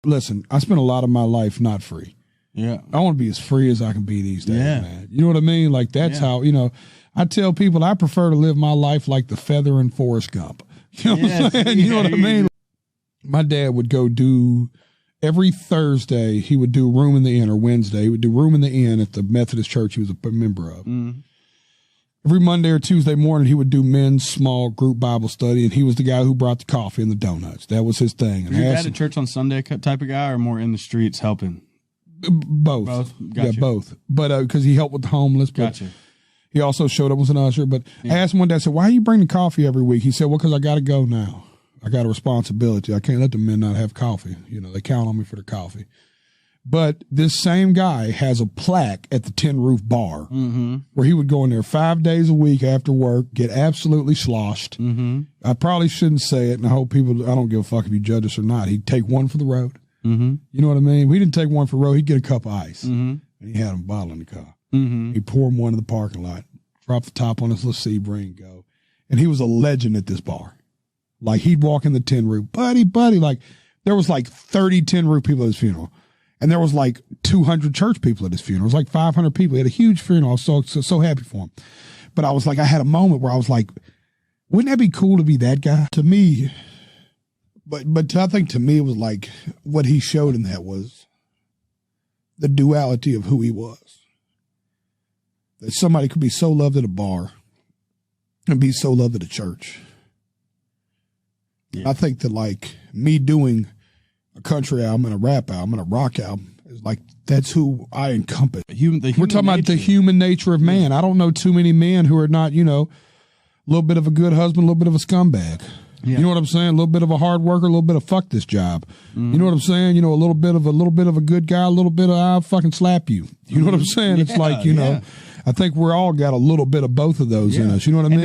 Listen, I spent a lot of my life not free. Yeah. I want to be as free as I can be these days, man. You know what I mean? Like, that's how, I tell people I prefer to live my life like the feather in Forrest Gump. You know what I'm saying? You know what I mean? My dad would go do, every Thursday, he would do Room in the Inn, or Wednesday, he would do Room in the Inn at the Methodist church he was a member of. Every Monday or Tuesday morning, he would do men's small group Bible study, and he was the guy who brought the coffee and the donuts. That was his thing. Is your dad a church on Sunday type of guy, or more in the streets helping? Both. Gotcha. Yeah, both. But because he helped with the homeless. But Gotcha. he also showed up as an usher. But I asked him one day, I said, why you bring the coffee every week? He said, well, because I got to go now. I got a responsibility. I can't let the men not have coffee. You know, they count on me for the coffee. But this same guy has a plaque at the Tin Roof Bar where he would go in there 5 days a week after work, get absolutely sloshed. I probably shouldn't say it, and I hope people, I don't give a fuck if you judge us or not. He'd take one for the road. You know what I mean? We didn't take one for the road. He'd get a cup of ice. And he had him a bottle in the car. He'd pour him one in the parking lot, drop the top on his little Sebring, go. And he was a legend at this bar. Like, he'd walk in the Tin Roof, buddy. Like, there was like 30 Tin Roof people at his funeral. And there was like 200 church people at his funeral. It was like 500 people. He had a huge funeral. I was so happy for him. But I was like, I had a moment where I was like, wouldn't that be cool to be that guy? To me, but I think to me it was like what he showed in that was the duality of who he was. That somebody could be so loved at a bar and be so loved at a church. I think that, like, me doing a country album and a rap album and a rock album is like, that's who I encompass. We're talking about the human nature of man. I don't know too many men who are not, a little bit of a good husband, a little bit of a scumbag. You know what I'm saying? A little bit of a hard worker, a little bit of fuck this job. You know what I'm saying? A little bit of a good guy, a little bit of I'll fucking slap you. You know what I'm saying? It's like, I think we're all got a little bit of both of those in us. You know what I mean?